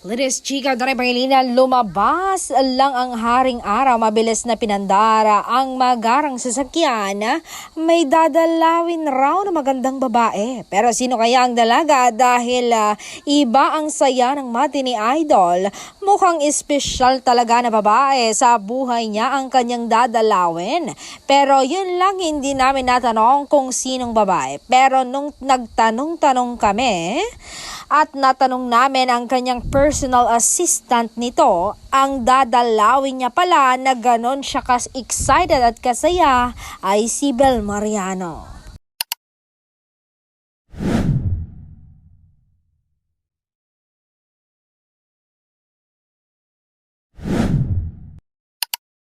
Liris Chika, Doray Pangilina, lumabas lang ang haring araw, mabilis na pinandara ang magarang sasakyan. May dadalawin raw na magandang babae. Pero sino kaya ang dalaga dahil iba ang saya ng mati ni Idol? Mukhang espesyal talaga na babae sa buhay niya ang kanyang dadalawin. Pero yun lang, hindi namin natanong kung sinong babae. Pero nung nagtanong-tanong kami at natanong namin ang kanyang personal assistant nito, ang dadalawin niya pala na ganon siya kas-excited at kasaya ay si Bel Mariano.